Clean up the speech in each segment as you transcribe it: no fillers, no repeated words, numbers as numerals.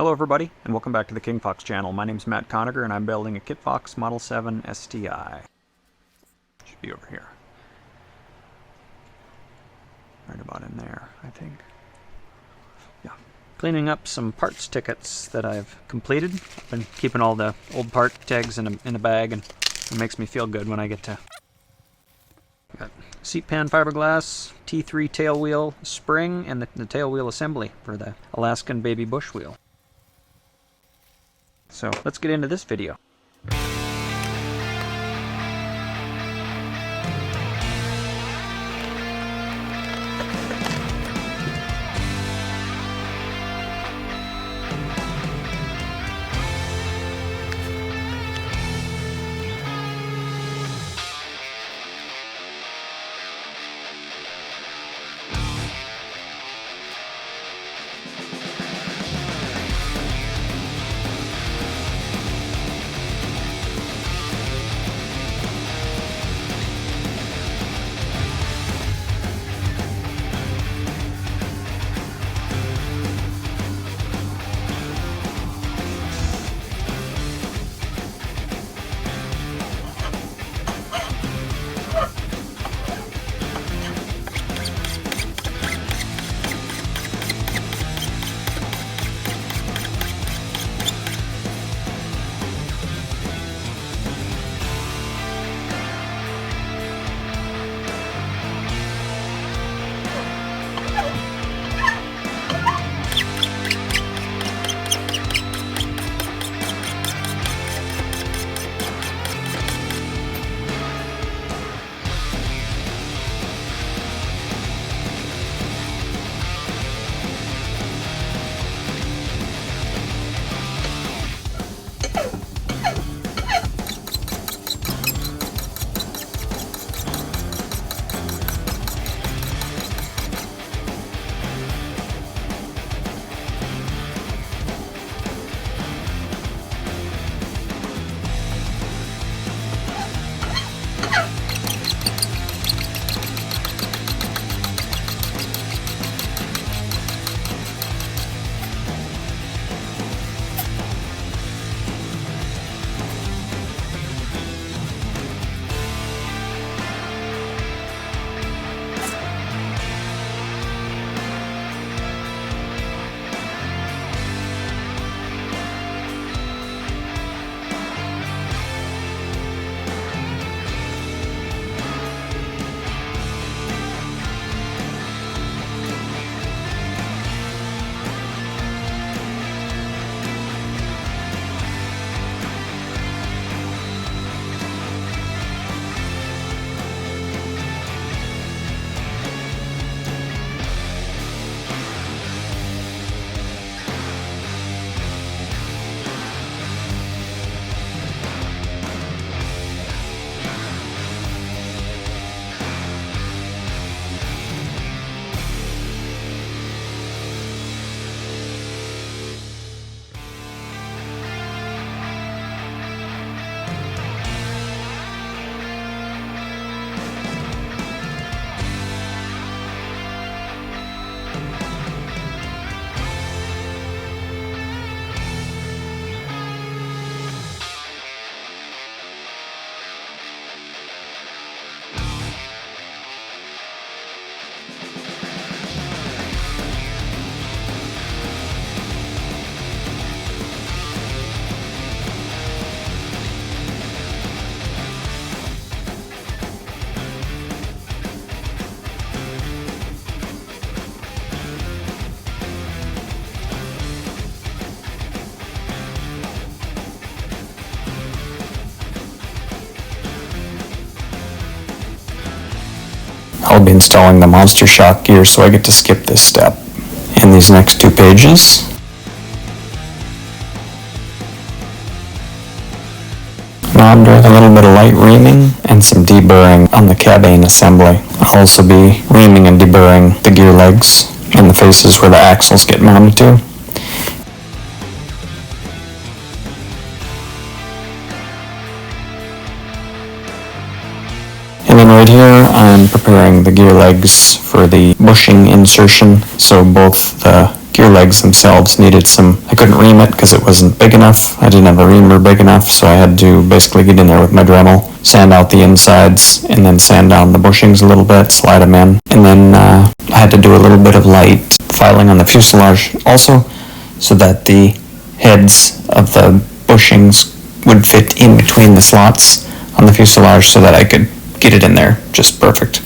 Hello everybody, and welcome back to the King Fox channel. My name's Matt Conager, and I'm building a Kit Fox Model 7 STI. Should be over here. Right about in there, I think. Yeah. Cleaning up some parts tickets that I've completed. I've been keeping all the old part tags in a bag, and it makes me feel good when I get to... Got seat pan fiberglass, T3 tail wheel spring, and the tail wheel assembly for the Alaskan baby bush wheel. So let's get into this video. I'll be installing the monster shock gear, so I get to skip this step in these next two pages. Now I'm doing a little bit of light reaming and some deburring on the Cabane assembly. I'll also be reaming and deburring the gear legs and the faces where the axles get mounted to. And then right here I'm preparing the gear legs for the bushing insertion, so both the gear legs themselves needed some, I couldn't ream it because it wasn't big enough. I didn't have a reamer big enough, so I had to basically get in there with my Dremel, sand out the insides, and then sand down the bushings a little bit, slide them in. And then I had to do a little bit of light filing on the fuselage also, so that the heads of the bushings would fit in between the slots on the fuselage so that I could get it in there just perfect.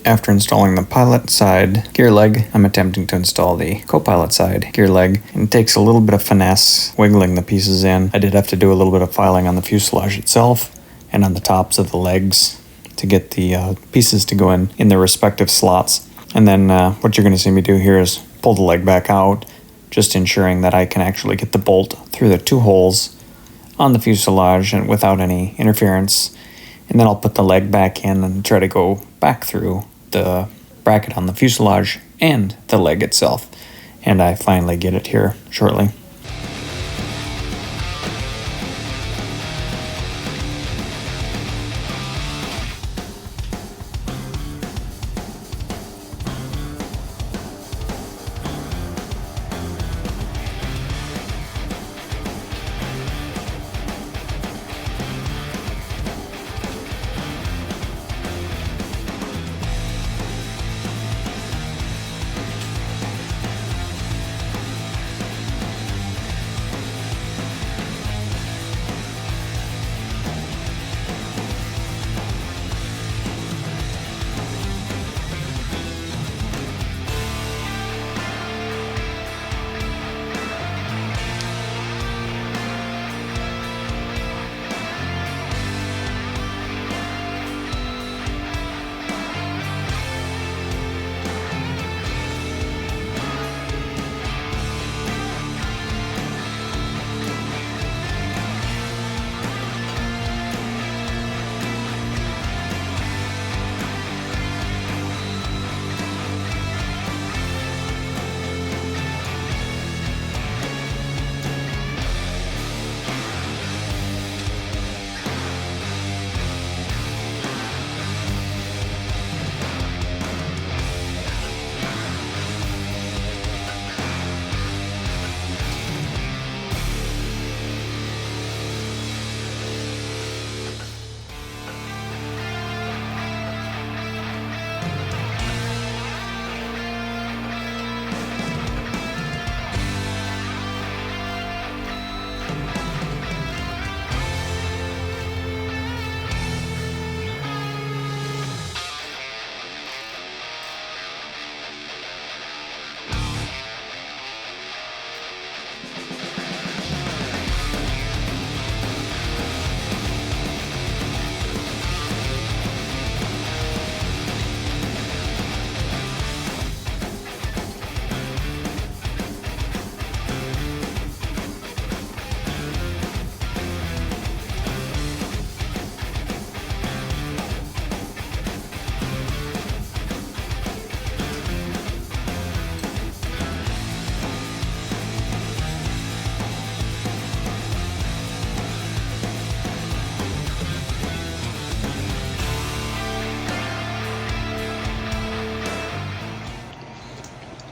After installing the pilot side gear leg, I'm attempting to install the co-pilot side gear leg, and it takes a little bit of finesse wiggling the pieces in. I did have to do a little bit of filing on the fuselage itself and on the tops of the legs to get the pieces to go in their respective slots. And then what you're going to see me do here is pull the leg back out, just ensuring that I can actually get the bolt through the 2 holes on the fuselage and without any interference. And then I'll put the leg back in and try to go back through the bracket on the fuselage and the leg itself. And I finally get it here shortly.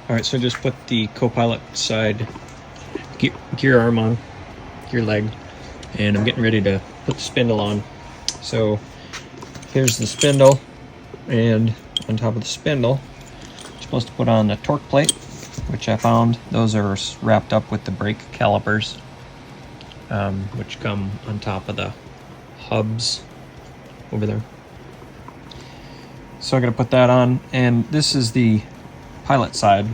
Alright, so I just put the co-pilot side gear arm on, gear leg, and I'm getting ready to put the spindle on. So here's the spindle, and on top of the spindle, I'm supposed to put on the torque plate, which I found. Those are wrapped up with the brake calipers, which come on top of the hubs over there. So I'm going to put that on, and this is the pilot side,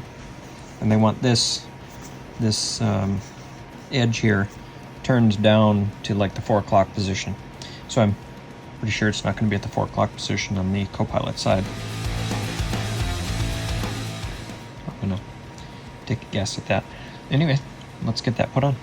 and they want this edge here turned down to like the 4 o'clock position. So I'm pretty sure it's not going to be at the 4 o'clock position on the co-pilot side. I'm going to take a guess at that. Anyway, let's get that put on.